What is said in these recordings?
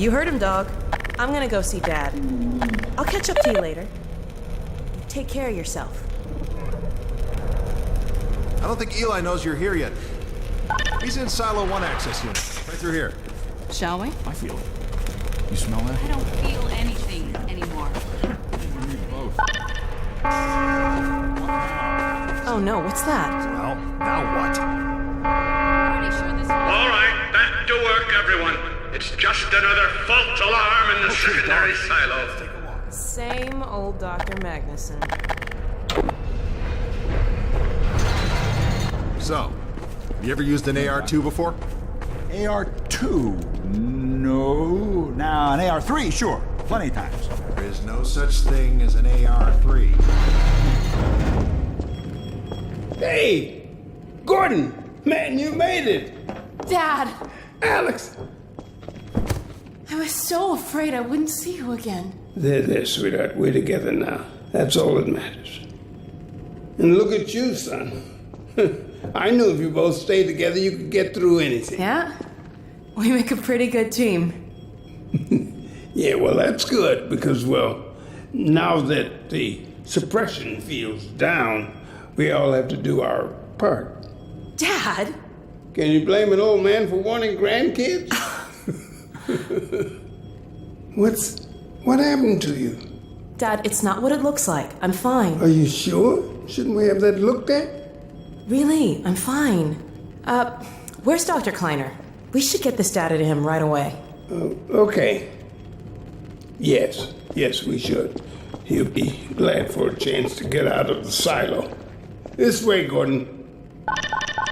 You heard him, dog. I'm gonna go see Dad. I'll catch up to you later. Take care of yourself. I don't think Eli knows you're here yet. He's in Silo 1 access unit, right through here. Shall we? I feel it. You smell that? I don't feel anything anymore. We need both. Oh no, what's that? Well, now what? Pretty sure this. All right, back to work, everyone. It's just another false alarm in the secondary silo. Same old Dr. Magnuson. So, you ever used an AR-2 before? AR-2? No. Now, an AR-3, sure. Plenty of times. There is no such thing as an AR-3. Hey! Gordon! Man, you made it! Dad! Alyx! I was so afraid I wouldn't see you again. There, sweetheart. We're together now. That's all that matters. And look at you, son. I knew if you both stayed together, you could get through anything. Yeah? We make a pretty good team. Yeah, well, that's good, because, well, now that the suppression field's down, we all have to do our part. Dad? Can you blame an old man for wanting grandkids? What happened to you? Dad, it's not what it looks like. I'm fine. Are you sure? Shouldn't we have that looked at? Really, I'm fine. Where's Dr. Kleiner? We should get this data to him right away. Okay. Yes, we should. He'll be glad for a chance to get out of the silo. This way, Gordon.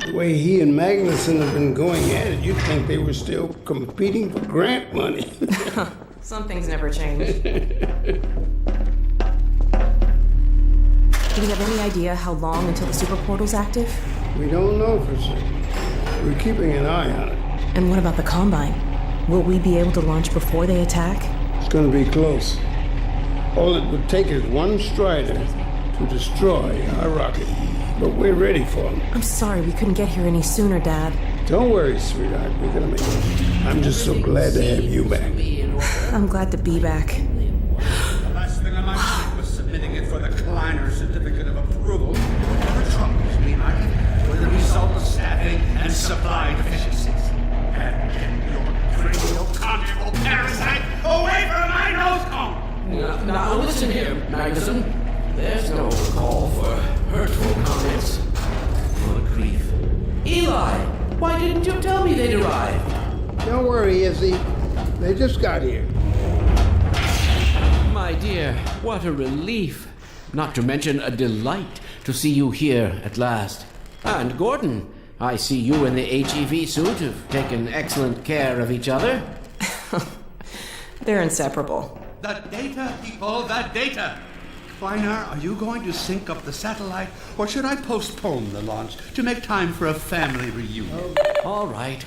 The way he and Magnuson have been going at it, you'd think they were still competing for grant money. Some things never change. Do we have any idea how long until the super portal's active? We don't know for certain. We're keeping an eye on it. And what about the Combine? Will we be able to launch before they attack? It's gonna be close. All it would take is one Strider to destroy our rocket. But we're ready for him. I'm sorry we couldn't get here any sooner, Dad. Don't worry, sweetheart. We're gonna make it. I'm just so glad to have you back. I'm glad to be back. The last thing on my mind was submitting it for the Kleiner certificate of approval. Whatever troubles me, were the result of staffing and supply deficiencies. And get your cranial control parasite away from my nose cone! Now listen here, Magnuson. There's no call for hurtful comments. Good grief. Eli, why didn't you tell me they'd arrived? Don't worry, Izzy. They just got here. My dear, what a relief. Not to mention a delight to see you here at last. And Gordon, I see you in the HEV suit have taken excellent care of each other. They're inseparable. The data, people, the data! Kleiner, are you going to sync up the satellite, or should I postpone the launch to make time for a family reunion? All right.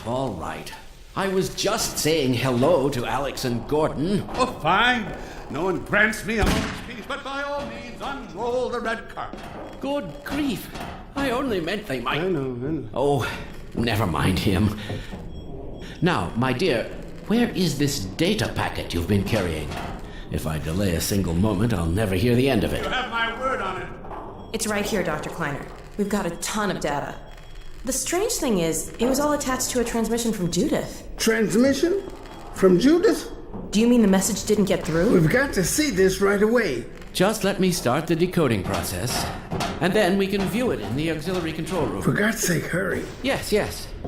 I was just saying hello to Alyx and Gordon. Oh, fine. No one grants me a moment's peace, but by all means, unroll the red carpet. Good grief. I only meant they might... I know. Oh, never mind him. Now, my dear, where is this data packet you've been carrying? If I delay a single moment, I'll never hear the end of it. You have my word on it. It's right here, Dr. Kleiner. We've got a ton of data. The strange thing is, it was all attached to a transmission from Judith. Transmission? From Judith? Do you mean the message didn't get through? We've got to see this right away. Just let me start the decoding process, and then we can view it in the auxiliary control room. For God's sake, hurry. Yes,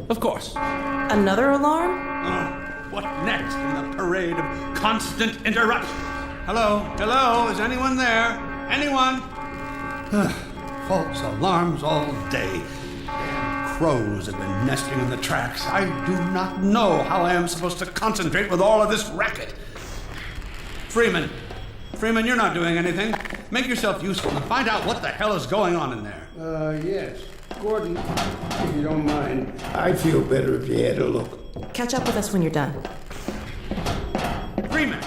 of course. Another alarm? What next in the parade of constant interruptions? Hello, is anyone there? Anyone? False alarms all day. Damn crows have been nesting in the tracks. I do not know how I am supposed to concentrate with all of this racket. Freeman, you're not doing anything. Make yourself useful and find out what the hell is going on in there. Yes. Gordon, if you don't mind, I'd feel better if you had a look. Catch up with us when you're done. Freeman!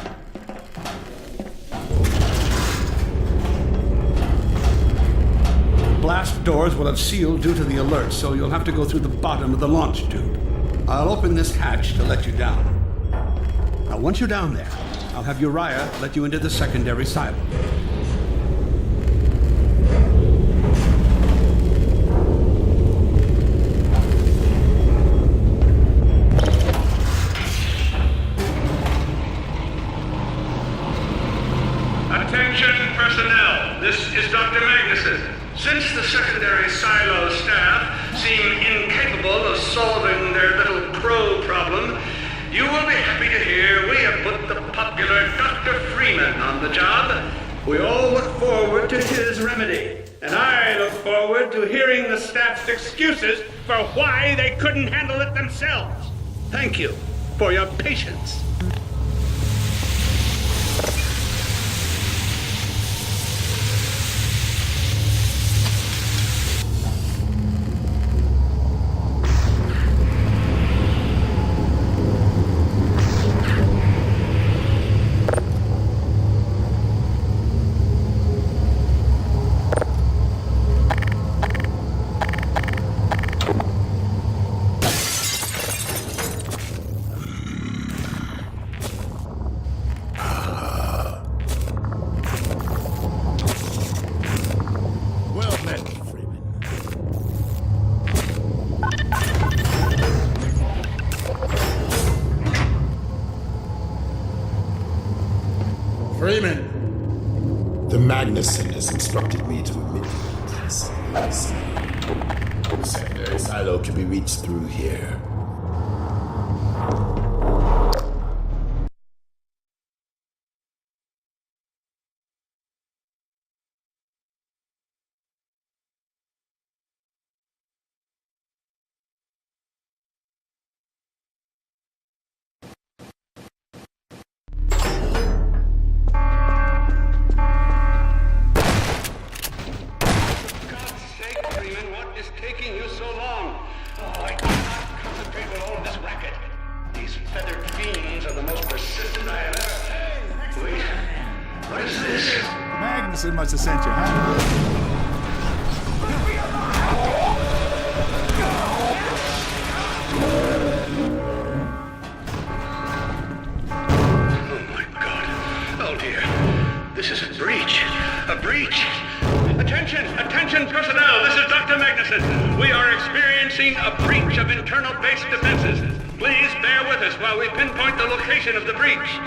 Blast doors will have sealed due to the alert, so you'll have to go through the bottom of the launch tube. I'll open this hatch to let you down. Now, once you're down there, I'll have Uriah let you into the secondary silo. Attention personnel, this is Dr. Magnuson. Since the secondary silo staff seem incapable of solving their little crow problem, you will be happy to hear we have put the popular Dr. Freeman on the job. We all look forward to his remedy, and I look forward to hearing the staff's excuses for why they couldn't handle it themselves. Thank you for your patience. Freeman! The Magnuson has instructed me to admit you to the secondary silo. The secondary silo can be reached through here. Magnuson must have sent you, huh? Oh my God. Oh dear. This is a breach. A breach. Attention personnel. This is Dr. Magnuson. We are experiencing a breach of internal base defenses. Please bear with us while we pinpoint the location of the breach.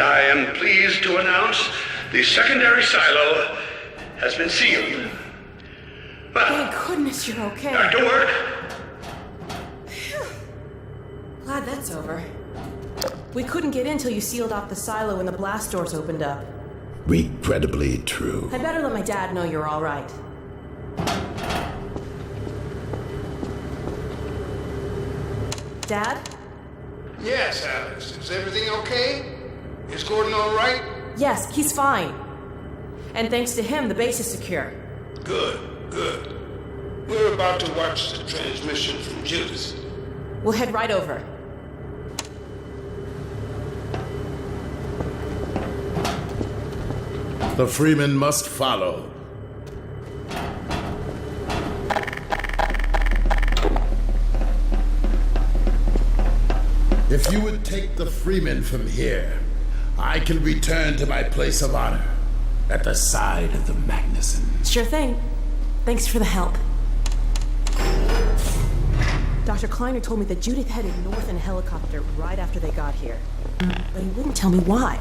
I am pleased to announce the secondary silo has been sealed. Well, Thank goodness you're okay. back to work. Glad that's over. We couldn't get in till you sealed off the silo when the blast doors opened up. Regrettably true. I better let my dad know you're all right. Dad? Yes, Alyx. Is everything okay? Is Gordon all right? Yes, he's fine. And thanks to him, the base is secure. Good, good. We're about to watch the transmission from Judith. We'll head right over. The Freeman must follow. If you would take the Freeman from here, I can return to my place of honor at the side of the Magnuson. Sure thing. Thanks for the help. Dr. Kleiner told me that Judith headed north in a helicopter right after they got here. But he wouldn't tell me why.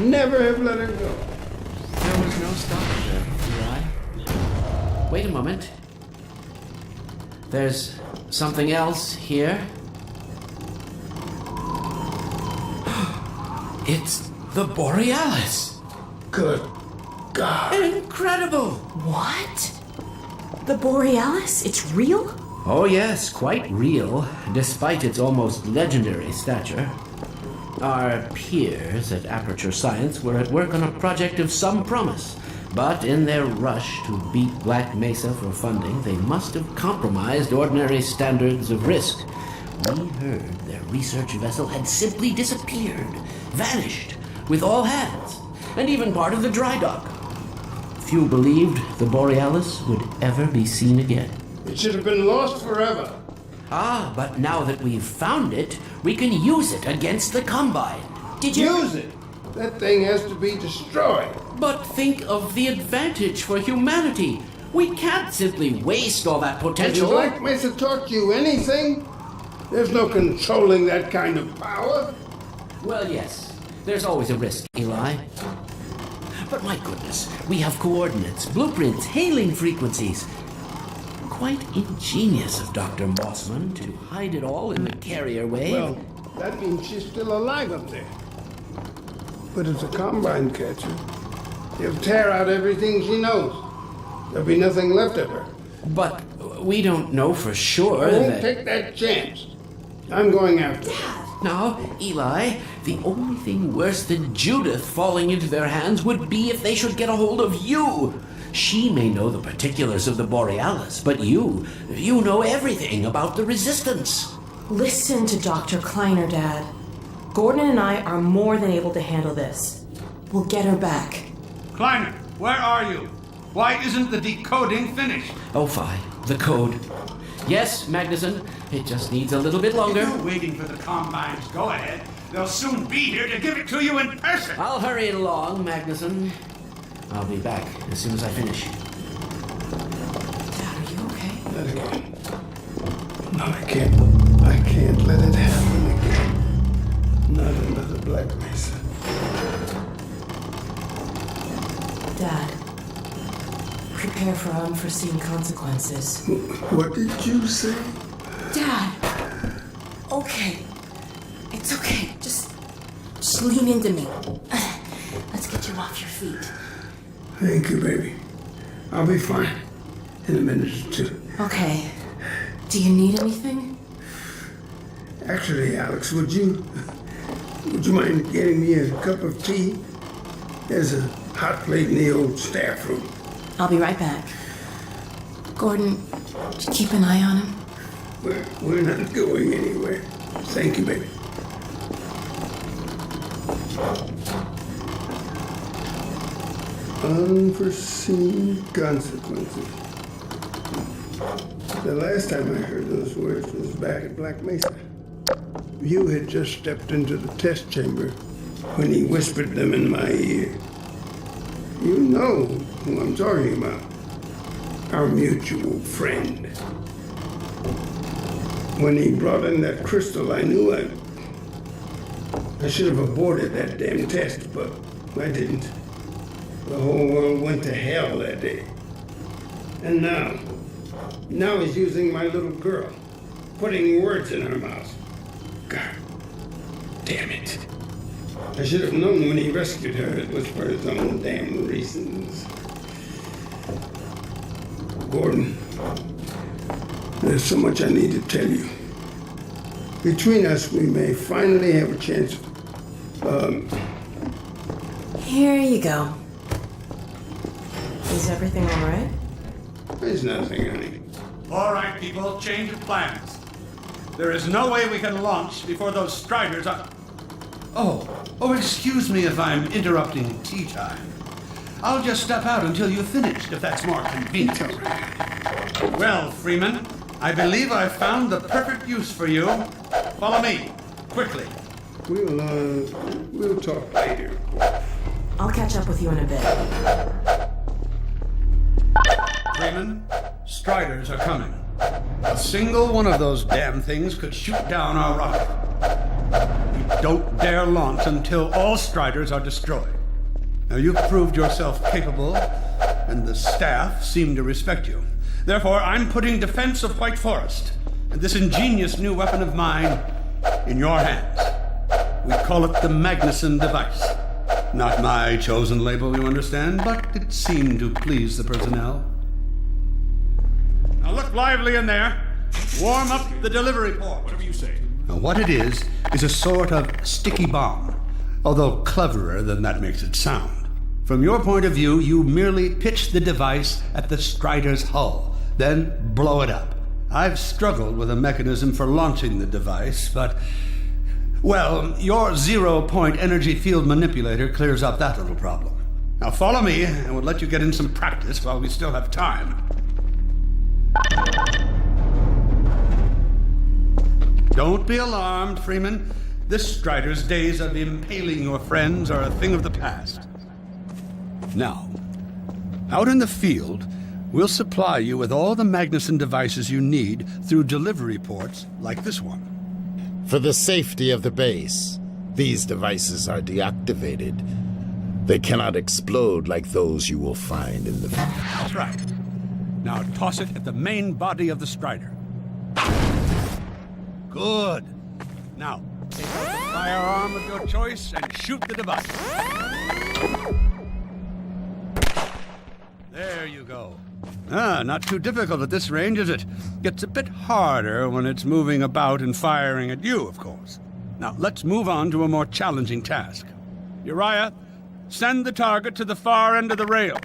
Never have let her go. There was no stopping her, Eli. Wait a moment. There's something else here. It's the Borealis. Good God. Incredible! What? The Borealis? It's real? Oh yes, quite real, despite its almost legendary stature. Our peers at Aperture Science were at work on a project of some promise, but in their rush to beat Black Mesa for funding, they must have compromised ordinary standards of risk. We heard their research vessel had simply disappeared, vanished, with all hands, and even part of the dry dock. Few believed the Borealis would ever be seen again. It should have been lost forever. Ah, but now that we've found it, we can use it against the Combine. Did you... Use it. That thing has to be destroyed. But think of the advantage for humanity. We can't simply waste all that Has potential. Black Mesa taught you anything? There's no controlling that kind of power. Well, yes. There's always a risk, Eli. But my goodness, we have coordinates, blueprints, hailing frequencies. Quite ingenious of Dr. Mossman to hide it all in the carrier wave. Well, that means she's still alive up there. But if the Combine catch her, he'll tear out everything she knows. There'll be nothing left of her. But we don't know for sure I won't that... take that chance. I'm going after her. Now, Eli, the only thing worse than Judith falling into their hands would be if they should get a hold of you. She may know the particulars of the Borealis, but you know everything about the Resistance. Listen to Dr. Kleiner, Dad. Gordon and I are more than able to handle this. We'll get her back. Kleiner, where are you? Why isn't the decoding finished? Oh, fine. The code. Yes, Magnuson. It just needs a little bit longer. If you're waiting for the Combine's go-ahead, they'll soon be here to give it to you in person. I'll hurry it along, Magnuson. I'll be back as soon as I finish. Dad, are you okay? Let it go. No, I can't let it happen again. Not another Black Mesa. Dad, prepare for unforeseen consequences. What did you say? Dad! Okay. It's okay. Just lean into me. Let's get you off your feet. Thank you, baby. I'll be fine in a minute or two. Okay. Do you need anything? Actually, Alyx, would you mind getting me a cup of tea? There's a hot plate in the old staff room. I'll be right back. Gordon, did you keep an eye on him? We're not going anywhere. Thank you, baby. Unforeseen consequences. The last time I heard those words was back at Black Mesa. You had just stepped into the test chamber when he whispered them in my ear. You know who I'm talking about. Our mutual friend. When he brought in that crystal, I knew I should have aborted that damn test, but I didn't. The whole world went to hell that day. And now he's using my little girl, putting words in her mouth. God damn it. I should have known when he rescued her it was for his own damn reasons. Gordon, there's so much I need to tell you. Between us, we may finally have a chance Here you go. Is everything all right? There's nothing, honey. All right, people, change of plans. There is no way we can launch before those Striders are... Oh, excuse me if I'm interrupting tea time. I'll just step out until you've finished, if that's more convenient. Well, Freeman, I believe I've found the perfect use for you. Follow me, quickly. We'll talk later. I'll catch up with you in a bit. Freeman, Striders are coming. A single one of those damn things could shoot down our rocket. We don't dare launch until all Striders are destroyed. Now, you've proved yourself capable, and the staff seem to respect you. Therefore, I'm putting defense of White Forest and this ingenious new weapon of mine in your hands. We call it the Magnuson device. Not my chosen label, you understand, but it seemed to please the personnel. Now look lively in there. Warm up the delivery port. Whatever you say. Now, what it is a sort of sticky bomb, although cleverer than that makes it sound. From your point of view, you merely pitch the device at the Strider's hull, then blow it up. I've struggled with a mechanism for launching the device, but... well, your zero-point energy field manipulator clears up that little problem. Now follow me, and we'll let you get in some practice while we still have time. Don't be alarmed, Freeman. This Strider's days of impaling your friends are a thing of the past. Now, out in the field, we'll supply you with all the Magnuson devices you need through delivery ports like this one. For the safety of the base, these devices are deactivated. They cannot explode like those you will find in the... That's right. Now toss it at the main body of the Strider. Good. Now, take out the firearm of your choice and shoot the device. There you go. Not too difficult at this range, is it? Gets a bit harder when it's moving about and firing at you, of course. Now, let's move on to a more challenging task. Uriah, send the target to the far end of the rails.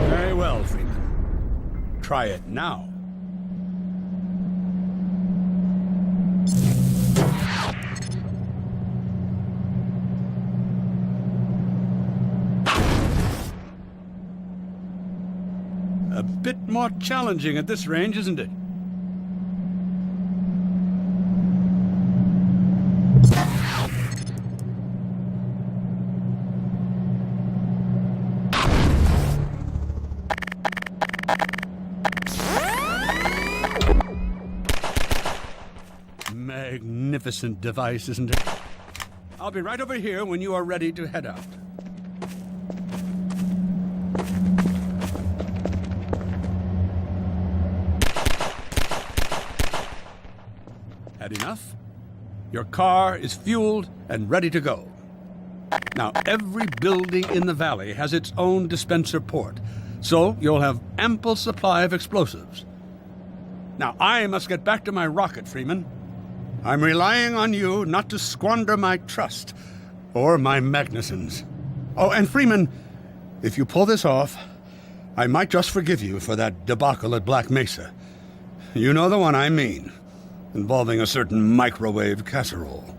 Very well, Freeman. Try it now. A bit more challenging at this range, isn't it? Magnificent device, isn't it? I'll be right over here when you are ready to head out. Had enough? Your car is fueled and ready to go. Now, every building in the valley has its own dispenser port, So you'll have ample supply of explosives. Now, I must get back to my rocket, Freeman. I'm relying on you not to squander my trust, or my Magnusons. Oh, and Freeman, if you pull this off, I might just forgive you for that debacle at Black Mesa. You know the one I mean, involving a certain microwave casserole.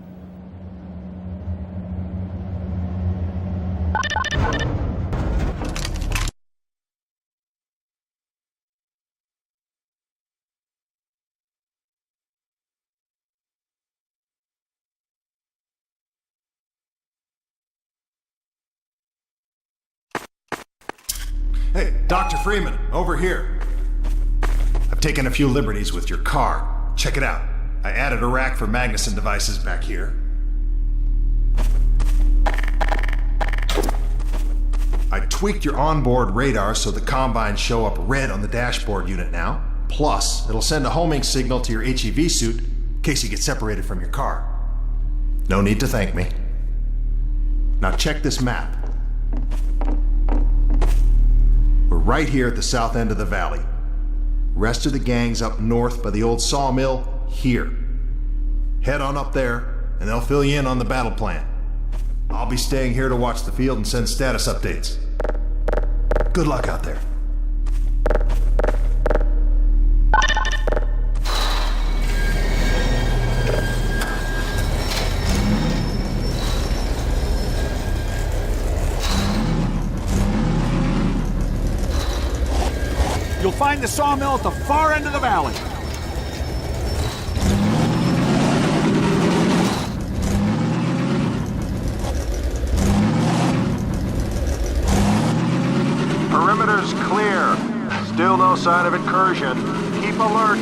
Hey, Dr. Freeman, over here. I've taken a few liberties with your car. Check it out. I added a rack for Magnuson devices back here. I tweaked your onboard radar so the combines show up red on the dashboard unit now. Plus, it'll send a homing signal to your HEV suit in case you get separated from your car. No need to thank me. Now check this map. We're right here at the south end of the valley. Rest of the gang's up north by the old sawmill here. Head on up there, and they'll fill you in on the battle plan. I'll be staying here to watch the field and send status updates. Good luck out there. You'll find the sawmill at the far end of the valley. Perimeter's clear. Still no sign of incursion. Keep alert.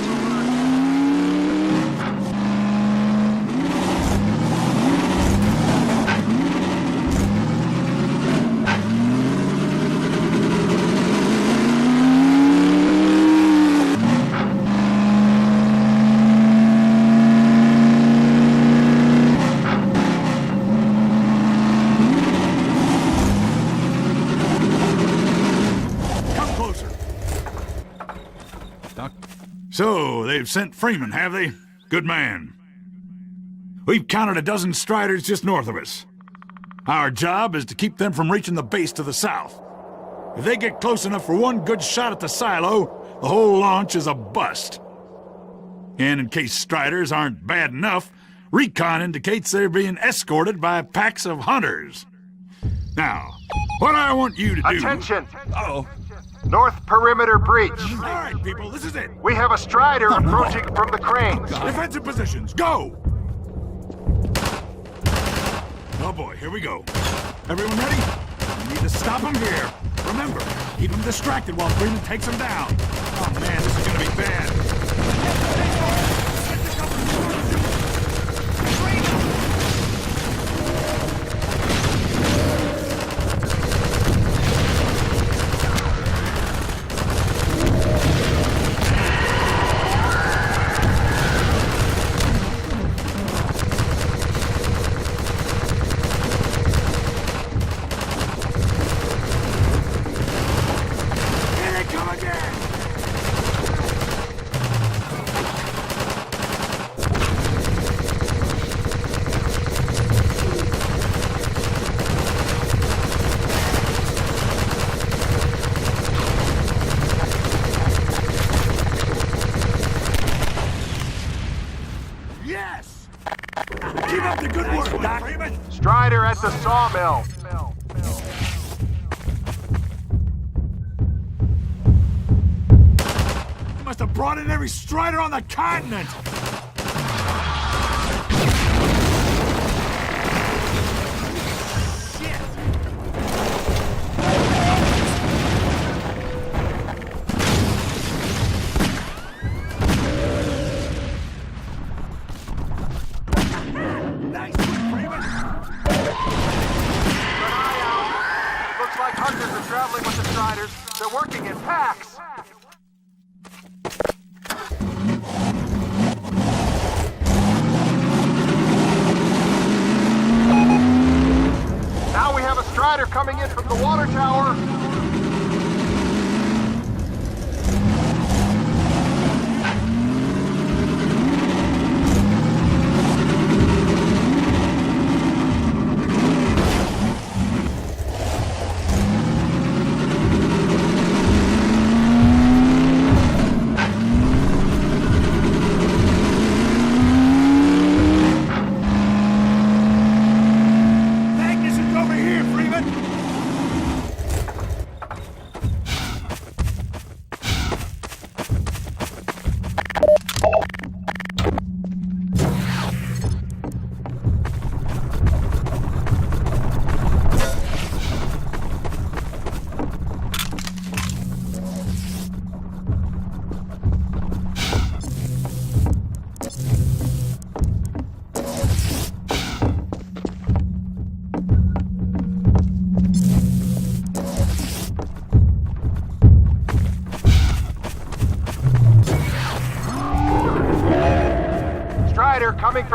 So, they've sent Freeman, have they? Good man. We've counted a dozen Striders just north of us. Our job is to keep them from reaching the base to the south. If they get close enough for one good shot at the silo, the whole launch is a bust. And in case Striders aren't bad enough, recon indicates they're being escorted by packs of hunters. Now, what I want you to do... Attention! Uh-oh. North perimeter breach. All right, people, this is it. We have a Strider approaching from the cranes. Defensive positions, go! Oh boy, here we go. Everyone ready? We need to stop him here. Remember, keep him distracted while Freeman takes him down. Oh man, this is gonna be bad. Yes! Keep up the good work, Doc. Strider at the sawmill. You must have brought in every Strider on the continent! Traveling with the Striders. They're working in packs. Now we have a Strider coming in from the water tower. Coming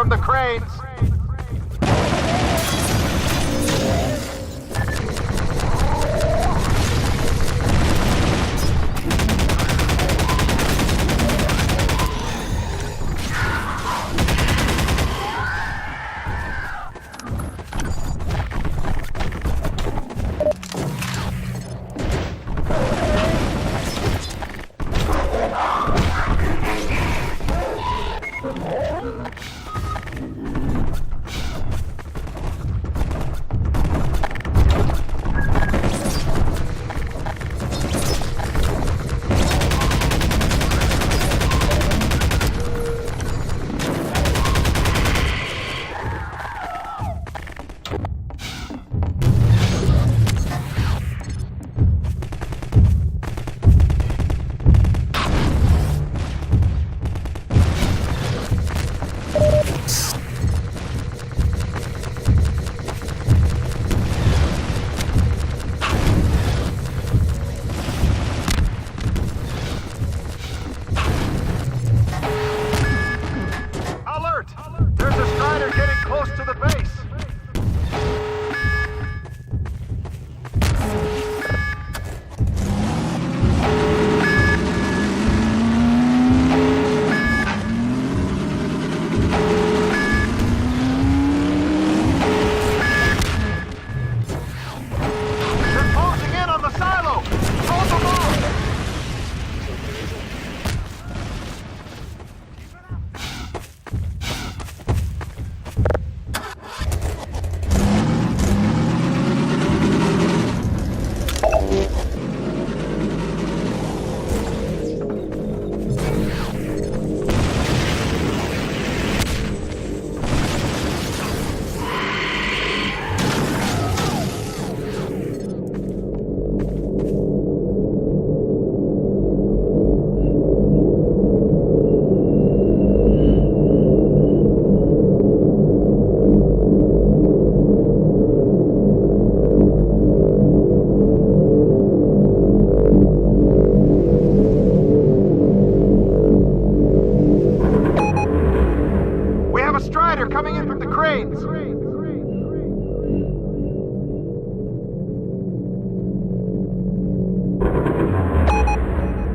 from the cranes.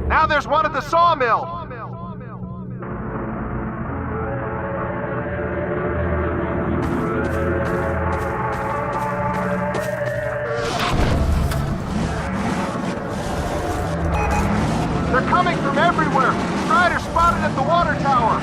Now there's one at the sawmill. They're coming from everywhere. Strider spotted at the water tower.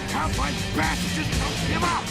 Cowboy bastards just don't give up!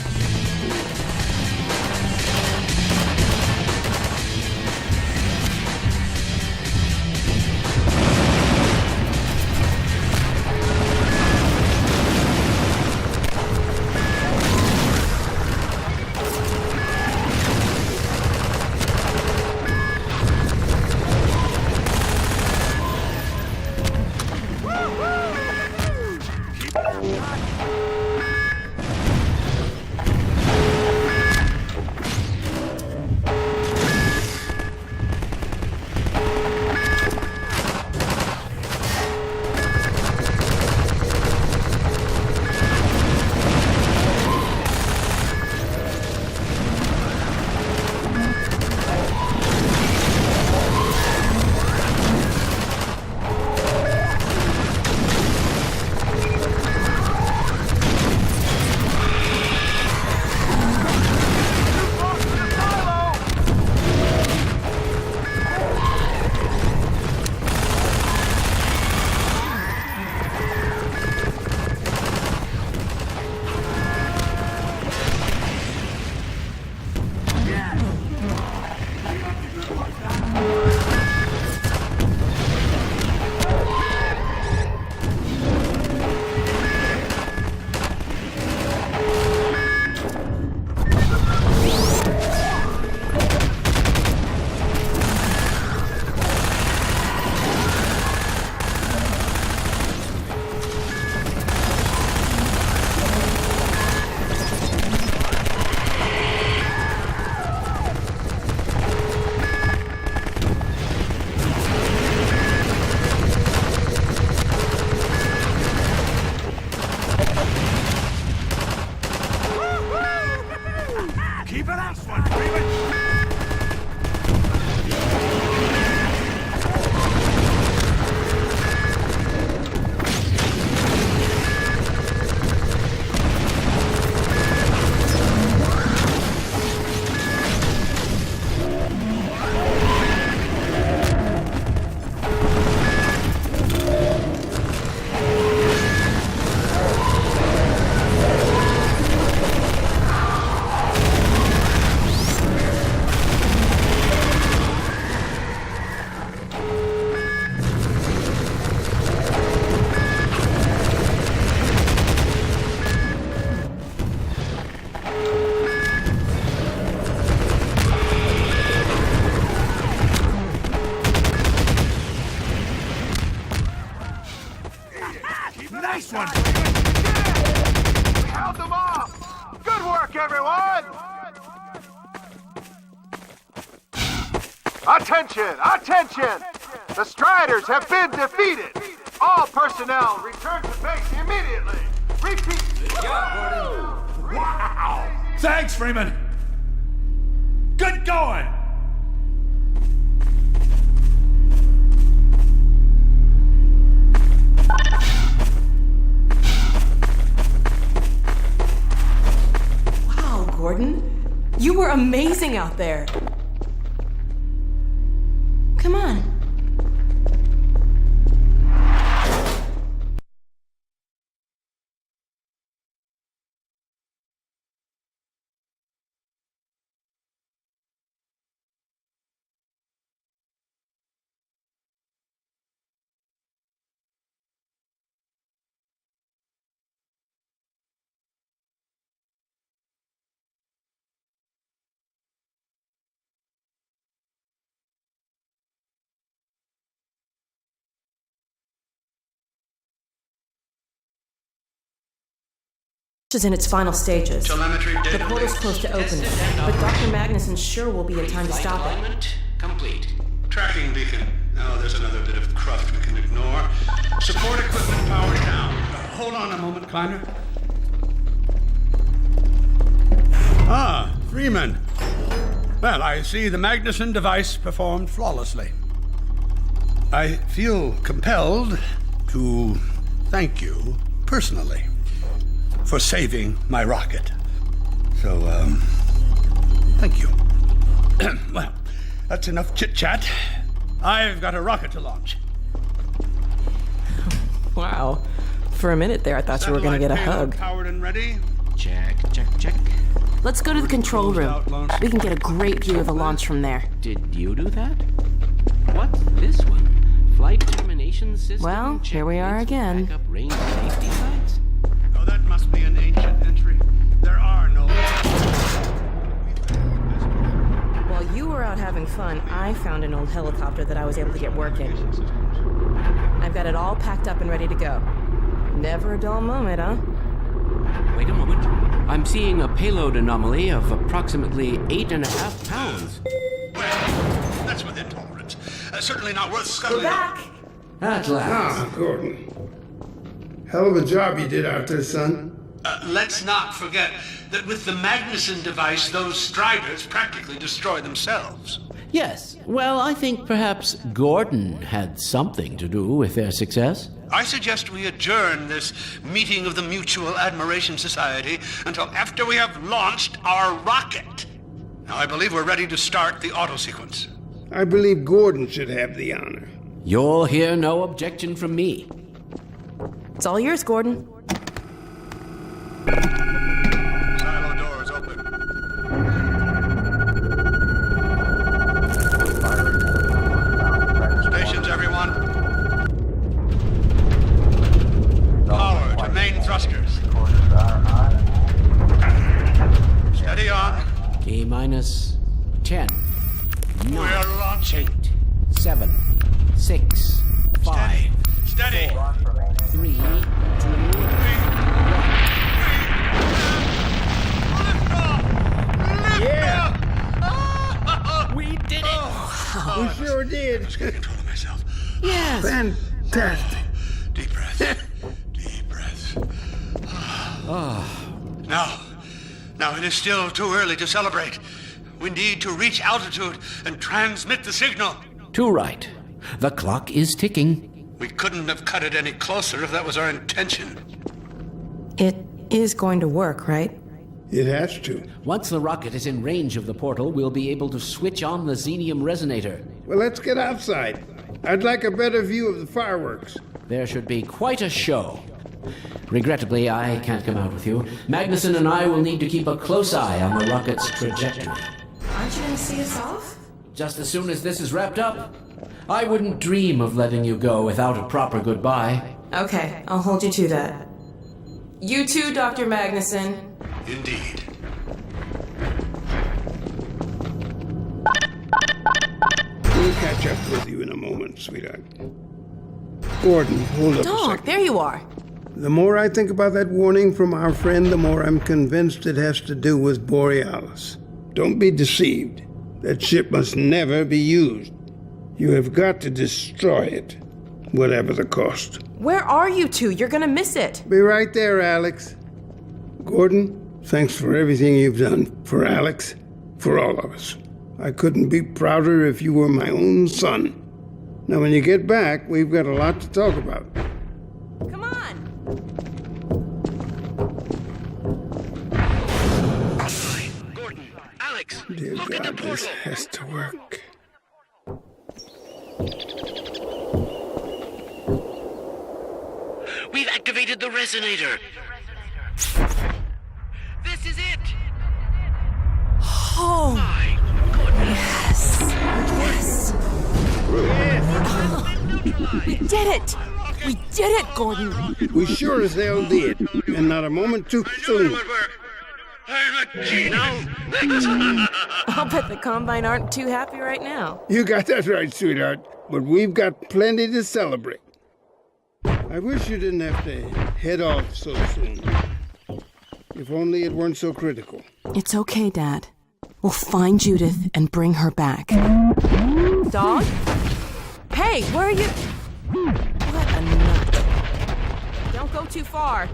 Keep it up, one, Freeman! Nice one! We held them off! Good work, everyone! Attention! Attention! The Striders have been defeated! All personnel return to base immediately! Repeat! Wow! Thanks, Freeman! Good going! Gordon, you were amazing out there. Come on. Is in its final stages. Telemetry data. The portal's close to opening, but Dr. Magnuson sure will be in time to stop it. Alignment complete. Tracking beacon. Oh, there's another bit of cruft we can ignore. Support equipment powered down. Hold on a moment, Kleiner. Ah, Freeman. Well, I see the Magnuson device performed flawlessly. I feel compelled to thank you personally for saving my rocket. So, thank you. Well, That's enough chit-chat. I've got a rocket to launch. Wow. For a minute there, I thought you were going to get a hug. Powered and ready. Check. Let's go to the control room. We can get a great view of the launch from there. Did you do that? What's this one? Flight termination system? Well, here we are again. Backup range safety sites? Oh, that must be an ancient entry. There are no... While you were out having fun, I found an old helicopter that I was able to get working. I've got it all packed up and ready to go. Never a dull moment, huh? Wait a moment. I'm seeing a payload anomaly of approximately 8.5 pounds. Well, that's within tolerance. Certainly not worth scuttling. We're back! At last. Ah, Gordon. Hell of a job you did out there, son. Let's not forget that with the Magnuson device, those Striders practically destroy themselves. Yes. Well, I think perhaps Gordon had something to do with their success. I suggest we adjourn this meeting of the Mutual Admiration Society until after we have launched our rocket. Now, I believe we're ready to start the auto sequence. I believe Gordon should have the honor. You'll hear no objection from me. It's all yours, Gordon. Silo doors open. Stations, everyone. Power to main thrusters. Steady on. T-minus 10. We're launching. 7, 6, 5, Steady. 3, 2, 1. Yeah! We did it! We sure did. Just get control of myself. Yes! Fantastic. Deep breath. Deep breath. Now it is still too early to celebrate. We need to reach altitude and transmit the signal. Too right. The clock is ticking. We couldn't have cut it any closer if that was our intention. It is going to work, right? It has to. Once the rocket is in range of the portal, we'll be able to switch on the xenium resonator. Well, let's get outside. I'd like a better view of the fireworks. There should be quite a show. Regrettably, I can't come out with you. Magnuson and I will need to keep a close eye on the rocket's trajectory. Aren't you going to see us off? Just as soon as this is wrapped up, I wouldn't dream of letting you go without a proper goodbye. Okay, I'll hold you to that. You too, Dr. Magnuson. Indeed. We'll catch up with you in a moment, sweetheart. Gordon, hold up a Dog, second. there you are. The more I think about that warning from our friend, the more I'm convinced it has to do with Borealis. Don't be deceived. That ship must never be used. You have got to destroy it, whatever the cost. Where are you two? You're gonna miss it. Be right there, Alyx. Gordon, thanks for everything you've done. For Alyx, for all of us. I couldn't be prouder if you were my own son. Now, when you get back, we've got a lot to talk about. Come on. Gordon, Alyx, Dear look at the God, this portal. has to work. We've activated the resonator. This is it. Oh, My goodness. yes. We did it. We did it, Gordon. We sure as hell did, and not a moment too soon. I'm a genius. I'll bet the Combine aren't too happy right now. You got that right, sweetheart. But we've got plenty to celebrate. I wish you didn't have to head off so soon. If only it weren't so critical. It's okay, Dad. We'll find Judith and bring her back. Dog? Hey, where are you? What a nut. Don't go too far.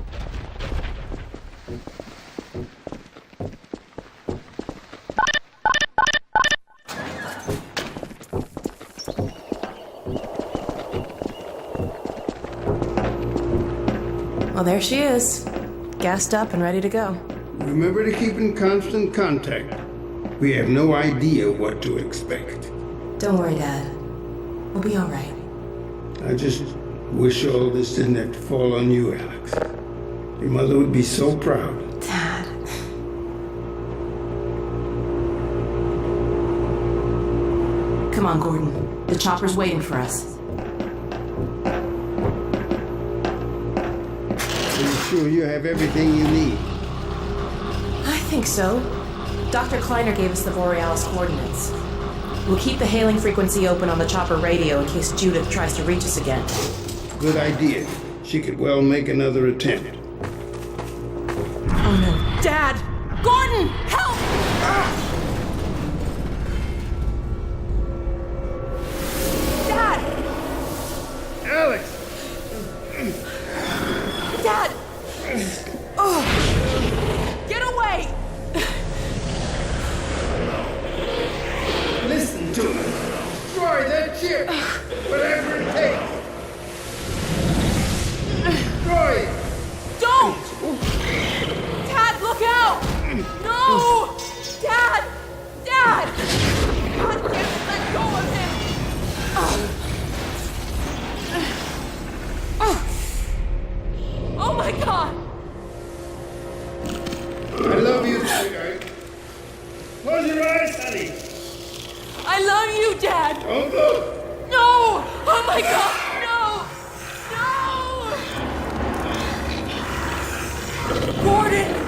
Well, there she is. Gassed up and ready to go. Remember to keep in constant contact. We have no idea what to expect. Don't worry, Dad. We'll be all right. I just wish all this didn't have to fall on you, Alyx. Your mother would be so proud. Dad. Come on, Gordon. The chopper's waiting for us. Are you sure you have everything you need? I think so. Dr. Kleiner gave us the Borealis coordinates. We'll keep the hailing frequency open on the chopper radio in case Judith tries to reach us again. Good idea. She could well make another attempt. Oh no. Dad! Gordon! Help! Dad! Alyx! Dad! Get away! Listen to me. Destroy that ship. Whatever it takes. Destroy it. Don't! Dad, look out! No! Dad! Dad! God, let go of him! Oh my God! I love you, sweetheart. Close your eyes, honey. I love you, Dad! Don't look. No! Oh my God! No! No! Gordon!